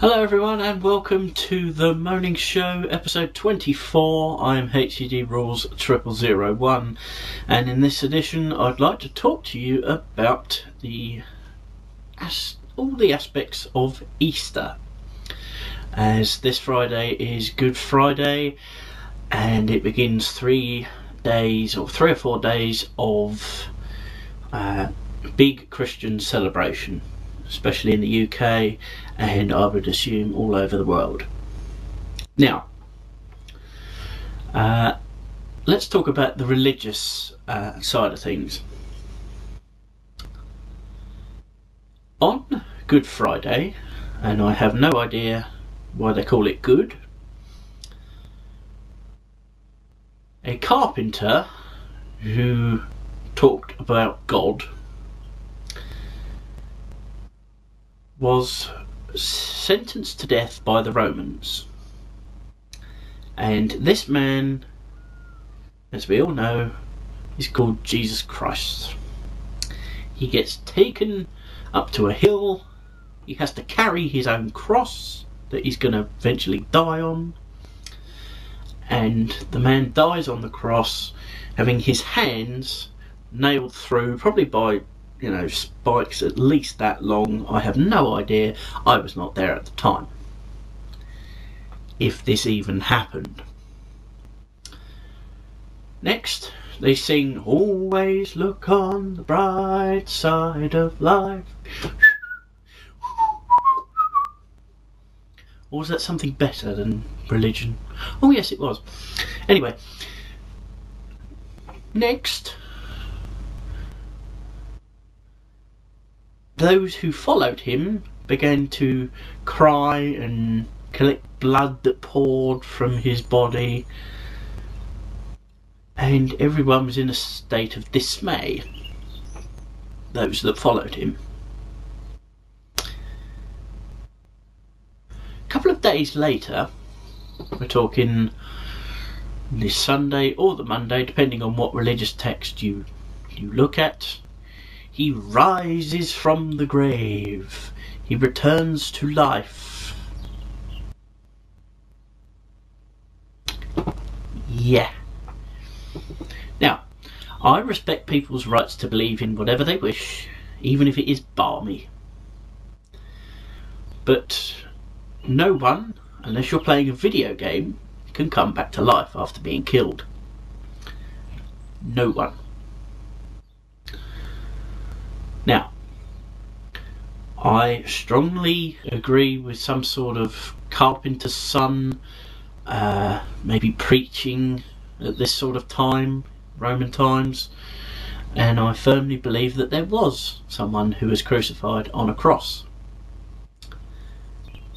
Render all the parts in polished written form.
Hello everyone and welcome to the Moaning Show episode 24. I'm HCD Rules 0001 and in this edition I'd like to talk to you about all the aspects of Easter, as this Friday is Good Friday and it begins 3 or 4 days of big Christian celebration, especially in the UK and I would assume all over the world. Now, let's talk about the religious side of things. On Good Friday, and I have no idea why they call it good, a carpenter who talked about God was sentenced to death by the Romans, and this man, as we all know, is called Jesus Christ. He gets taken up to a hill, he has to carry his own cross that he's going to eventually die on, and the man dies on the cross having his hands nailed through, probably by spikes at least that long. I have no idea, I was not there at the time, if this even happened. Next they sing "Always look on the bright side of life." Or was that something better than religion? Oh yes, it was. Anyway, next, those who followed him began to cry and collect blood that poured from his body, and everyone was in a state of dismay, those that followed him. A couple of days later, we're talking this Sunday or the Monday, depending on what religious text you look at, he rises from the grave. He returns to life. Yeah. Now, I respect people's rights to believe in whatever they wish, even if it is balmy. But no one, unless you're playing a video game, can come back to life after being killed. No one. Now, I strongly agree with some sort of carpenter's son, maybe preaching at this sort of time, Roman times, and I firmly believe that there was someone who was crucified on a cross,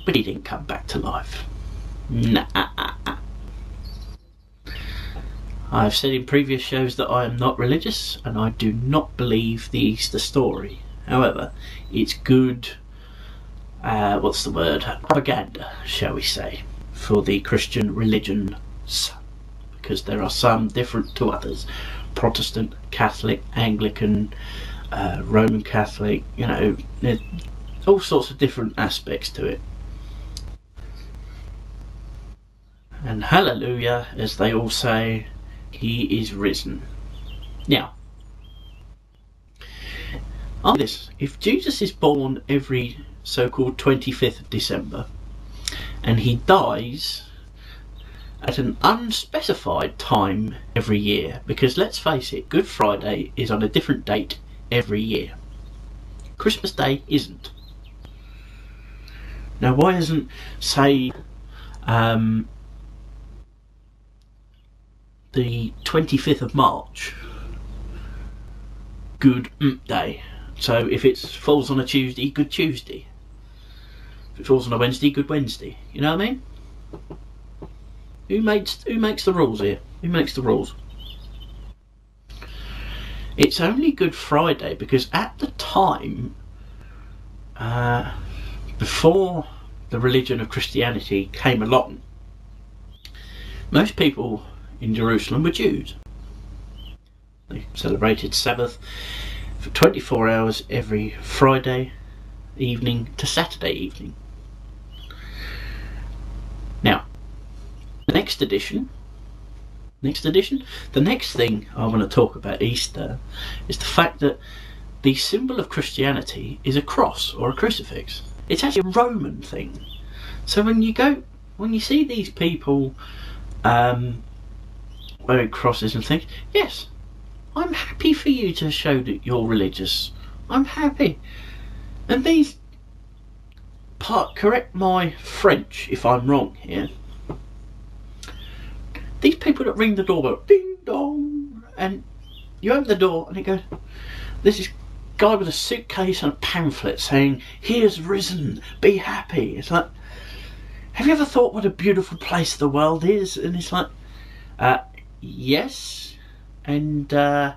but he didn't come back to life. Nah. I've said in previous shows that I am not religious and I do not believe the Easter story. However, it's good, propaganda, shall we say, for the Christian religions, because there are some different to others. Protestant, Catholic, Anglican, Roman Catholic, there's all sorts of different aspects to it. And hallelujah, as they all say, he is risen. Now, on this, if Jesus is born every so-called 25th of December and he dies at an unspecified time every year, because let's face it, Good Friday is on a different date every year. Christmas Day isn't. Now, why isn't, say, the 25th of March Good Day? So if it falls on a Tuesday, Good Tuesday. If it falls on a Wednesday, Good Wednesday. You know what I mean? Who makes the rules here? Who makes the rules? It's only Good Friday because at the time, before the religion of Christianity came along, most people in Jerusalem were Jews. They celebrated Sabbath for 24 hours every Friday evening to Saturday evening. next edition. The next thing I want to talk about Easter is the fact that the symbol of Christianity is a cross or a crucifix. It's actually a Roman thing. So when you see these people wearing crosses and things, yes, I'm happy for you to show that you're religious. I'm happy. And these correct my French if I'm wrong here. These people that ring the doorbell, ding dong, and you open the door and it goes, this is guy with a suitcase and a pamphlet saying, "He has risen, be happy." It's like, have you ever thought what a beautiful place the world is? And it's like, yes, and no.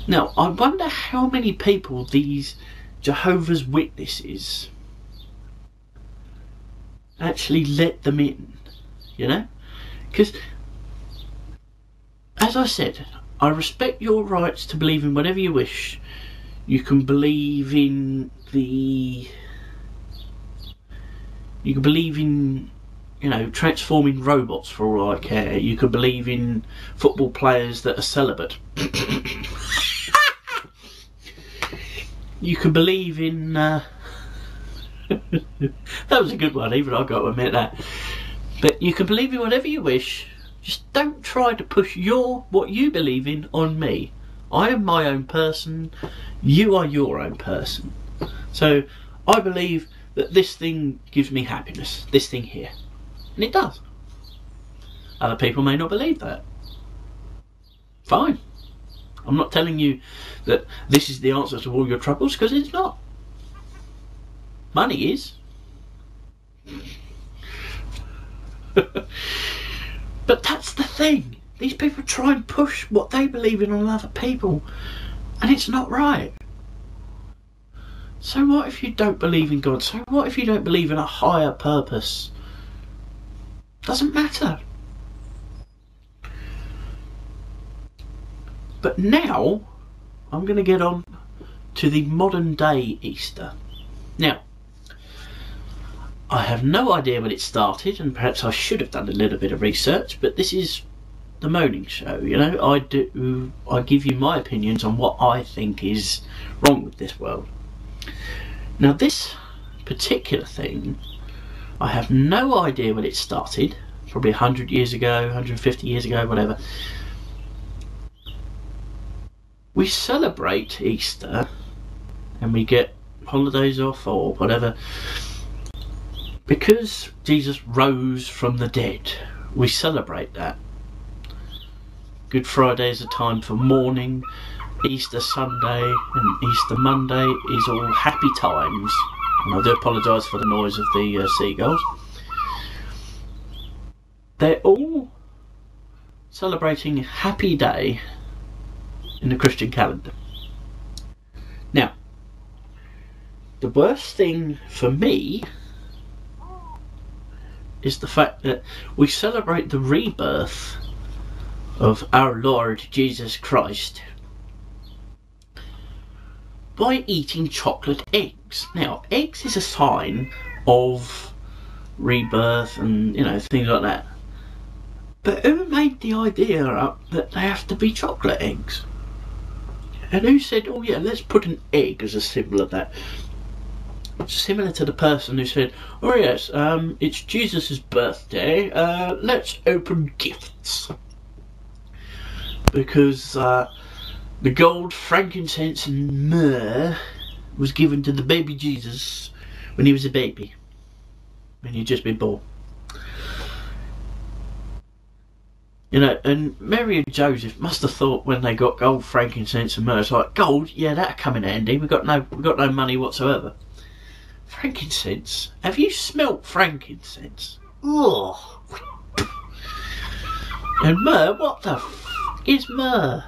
Now, I wonder how many people these Jehovah's Witnesses actually let them in, you know? Because, as I said, I respect your rights to believe in whatever you wish. You can believe in you know, transforming robots for all I care. You could believe in football players that are celibate. You could believe in that was a good one, even I got to admit that. But you can believe in whatever you wish. Just don't try to push what you believe in on me. I am my own person. You are your own person. So I believe that this thing gives me happiness. This thing here. And it does. Other people may not believe that. Fine. I'm not telling you that this is the answer to all your troubles, because it's not. Money is. But that's the thing. These people try and push what they believe in on other people, and it's not right. So what if you don't believe in God? So what if you don't believe in a higher purpose? Doesn't matter. But now I'm going to get on to the modern day Easter. Now, I have no idea when it started, and perhaps I should have done a little bit of research, but this is the Moaning Show, you know. I give you my opinions on what I think is wrong with this world. Now, this particular thing, I have no idea when it started. Probably 100 years ago, 150 years ago, whatever. We celebrate Easter and we get holidays off or whatever because Jesus rose from the dead. We celebrate that. Good Friday is a time for mourning. Easter Sunday and Easter Monday is all happy times. And I do apologise for the noise of the seagulls. They're all celebrating a happy day in the Christian calendar. Now, the worst thing for me is the fact that we celebrate the rebirth of our Lord Jesus Christ by eating chocolate eggs. Now, eggs is a sign of rebirth and, you know, things like that. But who made the idea up that they have to be chocolate eggs? And who said, oh yeah, let's put an egg as a symbol of that? Similar to the person who said, oh yes, it's Jesus' birthday, let's open gifts. Because the gold, frankincense and myrrh was given to the baby Jesus when he was a baby, when he'd just been born. You know, and Mary and Joseph must have thought when they got gold, frankincense and myrrh, it's like, gold, yeah, that'll come in handy. We've got no money whatsoever. Frankincense? Have you smelt frankincense? Ugh. And myrrh? What the f*** is myrrh?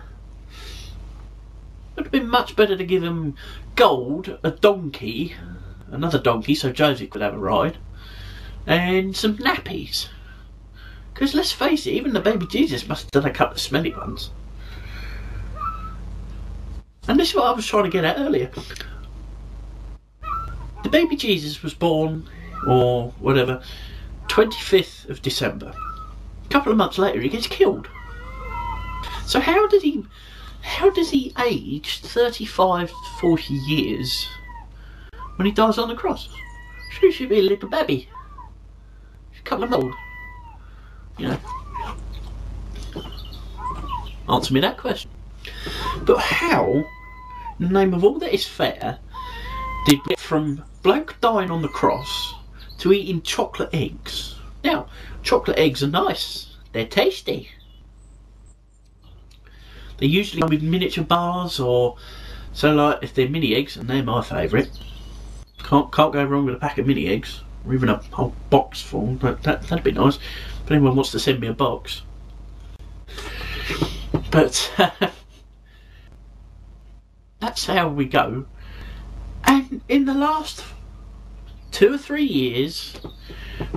It would have been much better to give him gold, a donkey, another donkey so Joseph could have a ride, and some nappies. Because let's face it, even the baby Jesus must have done a couple of smelly ones. And this is what I was trying to get at earlier. The baby Jesus was born, or whatever, 25th of December. A couple of months later he gets killed. So how does he age 35 to 40 years when he dies on the cross? She should be a little baby. She's a couple of months old. You know. Answer me that question. But how, in the name of all that is fair, did we get from bloke dying on the cross to eating chocolate eggs? Now, chocolate eggs are nice. They're tasty. They usually come with miniature bars, or so, like if they're mini eggs, and they're my favourite. Can't go wrong with a pack of mini eggs, or even a whole box full. That'd be nice if anyone wants to send me a box. But that's how we go. And in the last 2 or 3 years,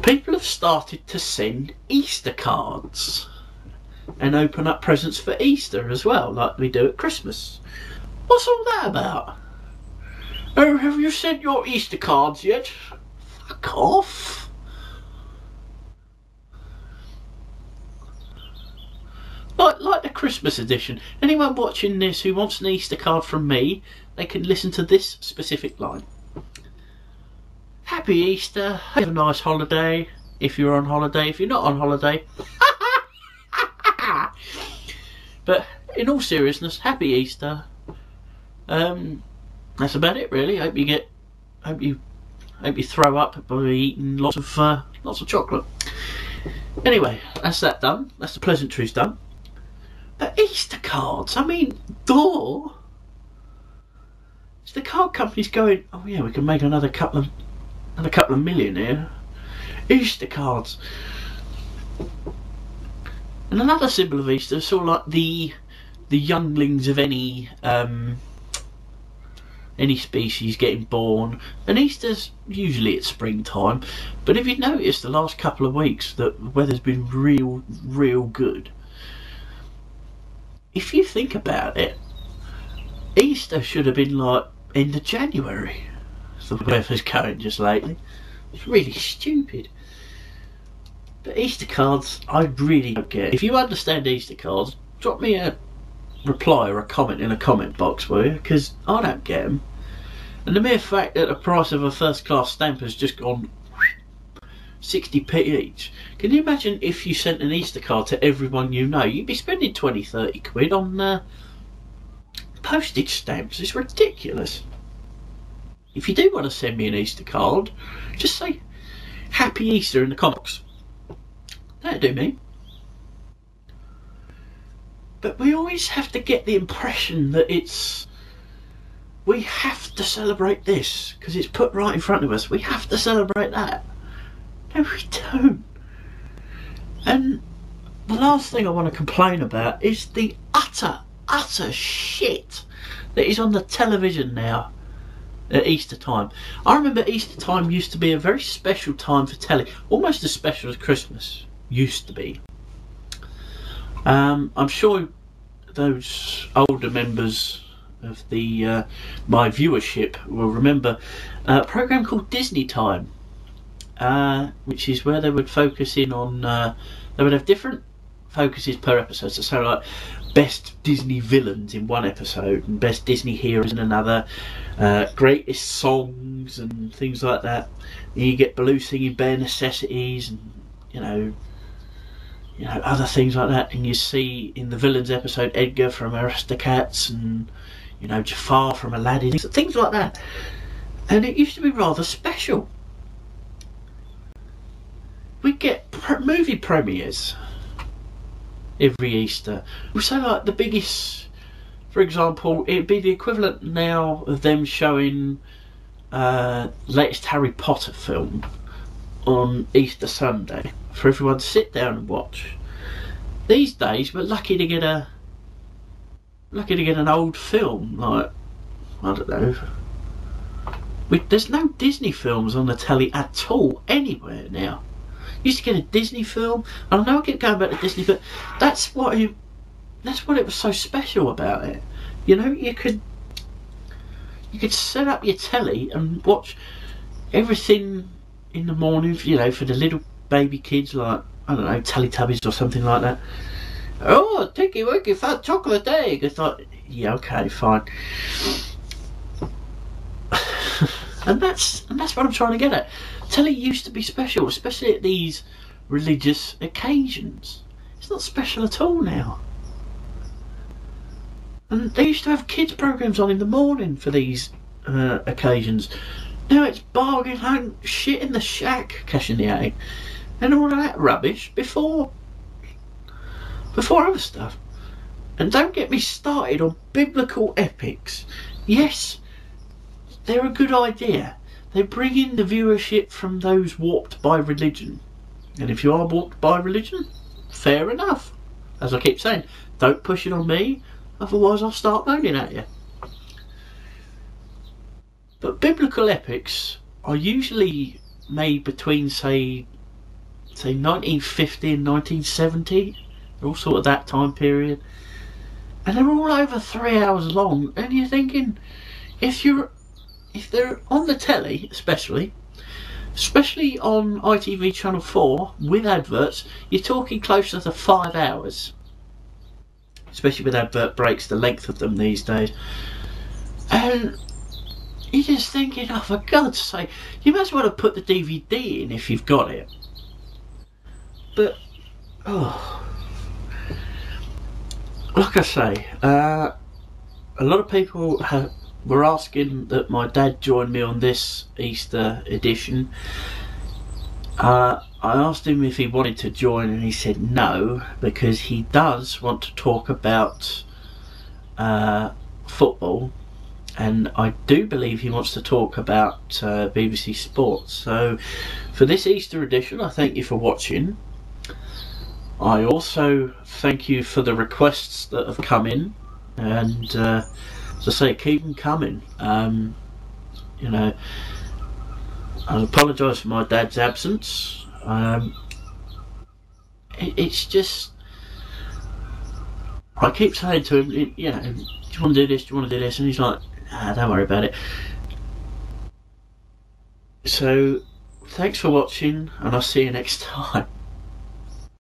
people have started to send Easter cards and open up presents for Easter as well, like we do at Christmas. What's all that about? Oh, have you sent your Easter cards yet? Fuck off. Like the Christmas edition. Anyone watching this who wants an Easter card from me, they can listen to this specific line. Happy Easter, have a nice holiday, if you're on holiday. If you're not on holiday, but in all seriousness, happy Easter. That's about it really. Hope you throw up by eating lots of chocolate. Anyway, that's that done. That's the pleasantries done. But Easter cards, I mean, duh. It's the card companies going, oh yeah, we can make another couple of million here. Easter cards. And another symbol of Easter is sort of like the younglings of any species getting born. And Easter's usually at springtime, but if you've noticed the last couple of weeks that the weather's been real good. If you think about it, Easter should have been like end of January. The weather's going just lately. It's really stupid. But Easter cards, I really don't get. If you understand Easter cards, drop me a reply or a comment in a comment box, will you? Because I don't get them. And the mere fact that the price of a first class stamp has just gone 60p each. Can you imagine if you sent an Easter card to everyone you know? You'd be spending 20-30 quid on postage stamps. It's ridiculous. If you do want to send me an Easter card, just say Happy Easter in the comments. That'd do me. But we always have to get the impression that we have to celebrate this because it's put right in front of us. We have to celebrate that. No, we don't. And the last thing I want to complain about is the utter shit that is on the television now at Easter time. I remember Easter time used to be a very special time for telly, almost as special as Christmas used to be. I'm sure those older members of the my viewership will remember a program called Disney Time, which is where they would focus in on they would have different focuses per episode. So like best Disney villains in one episode and best Disney heroes in another, greatest songs and things like that. And you get Baloo singing Bare Necessities and you know other things like that. And you see in the villains episode Edgar from Aristocats and Jafar from Aladdin, things like that. And it used to be rather special. We'd get movie premieres every Easter. We say like the biggest, for example, it'd be the equivalent now of them showing latest Harry Potter film on Easter Sunday for everyone to sit down and watch. These days we're lucky to get an old film, like I don't know. There's no Disney films on the telly at all anywhere now. Used to get a Disney film, and I know I keep going back to Disney, but that's what it was so special about it. You could set up your telly and watch everything in the morning, you know, for the little baby kids, like, I don't know, Teletubbies or something like that. Oh, Tinky Winky Fat Chocolate Egg. It's like, yeah, okay, fine. and that's what I'm trying to get at. Telly used to be special, especially at these religious occasions. It's not special at all now. And they used to have kids programs on in the morning for these occasions. Now it's bargain hunt, shit in the shack, cash in the attic, and all of that rubbish before other stuff. And don't get me started on biblical epics. Yes, they're a good idea. They bring in the viewership from those warped by religion. And if you are warped by religion, fair enough. As I keep saying, don't push it on me, otherwise I'll start moaning at you. But biblical epics are usually made between, say 1950 and 1970. They're all sort of that time period. And they're all over 3 hours long. And you're thinking, if they're on the telly, especially on ITV Channel 4 with adverts, you're talking closer to 5 hours. Especially with advert breaks, the length of them these days. And you're just thinking, oh, for God's sake, you might as well have put the DVD in if you've got it. But, oh, like I say, a lot of people were asking that my dad join me on this Easter edition. I asked him if he wanted to join, and he said no, because he does want to talk about football, and I do believe he wants to talk about BBC Sports. So for this Easter edition, I thank you for watching. I also thank you for the requests that have come in, and as I say, keep them coming. You know, I apologise for my dad's absence. It's just, I keep saying to him, you know, do you want to do this, do you want to do this, and he's like, nah, don't worry about it. So thanks for watching, and I'll see you next time.